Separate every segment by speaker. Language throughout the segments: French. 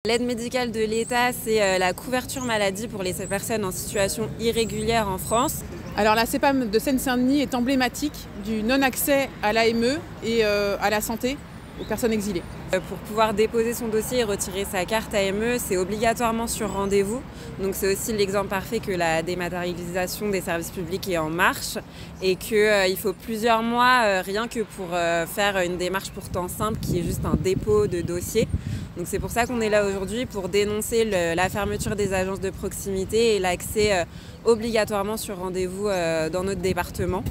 Speaker 1: L'aide médicale de l'État, c'est la couverture maladie pour les personnes en situation irrégulière en France.
Speaker 2: Alors la CEPAM de Seine-Saint-Denis est emblématique du non-accès à l'AME et à la santé aux personnes exilées.
Speaker 1: Pour pouvoir déposer son dossier et retirer sa carte AME, c'est obligatoirement sur rendez-vous. Donc c'est aussi l'exemple parfait que la dématérialisation des services publics est en marche et qu'il faut plusieurs mois rien que pour faire une démarche pourtant simple qui est juste un dépôt de dossier. Donc c'est pour ça qu'on est là aujourd'hui, pour dénoncer la fermeture des agences de proximité et l'accès obligatoirement sur rendez-vous dans notre département.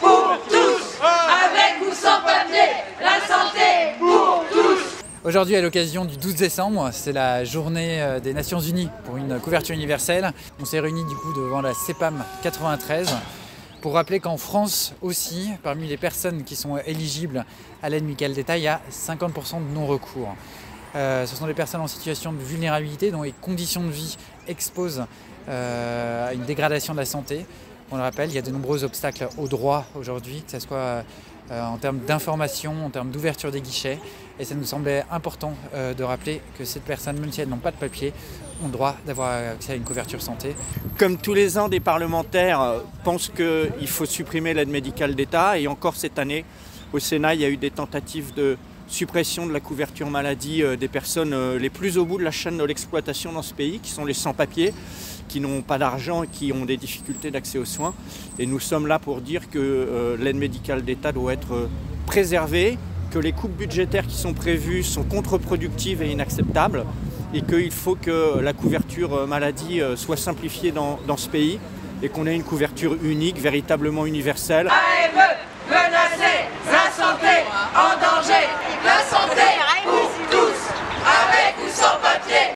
Speaker 3: Pour tous, avec ou sans papier, la santé pour tous.
Speaker 4: Aujourd'hui, à l'occasion du 12 décembre, c'est la journée des Nations Unies pour une couverture universelle. On s'est réunis du coup devant la CEPAM 93 pour rappeler qu'en France aussi, parmi les personnes qui sont éligibles à l'aide médicale d'État, il y a 50% de non-recours. Ce sont des personnes en situation de vulnérabilité dont les conditions de vie exposent à une dégradation de la santé. On le rappelle, il y a de nombreux obstacles au droit aujourd'hui, que ce soit en termes d'information, en termes d'ouverture des guichets. Et ça nous semblait important de rappeler que ces personnes, même si elles n'ont pas de papier, ont le droit d'avoir accès à une couverture santé.
Speaker 5: Comme tous les ans, des parlementaires pensent qu'il faut supprimer l'aide médicale d'État. Et encore cette année, au Sénat, il y a eu des tentatives de suppression de la couverture maladie des personnes les plus au bout de la chaîne de l'exploitation dans ce pays, qui sont les sans-papiers, qui n'ont pas d'argent et qui ont des difficultés d'accès aux soins. Et nous sommes là pour dire que l'aide médicale d'État doit être préservée, que les coupes budgétaires qui sont prévues sont contre-productives et inacceptables, et qu'il faut que la couverture maladie soit simplifiée dans ce pays et qu'on ait une couverture unique, véritablement universelle.
Speaker 3: AME, menacée, la santé en danger, la santé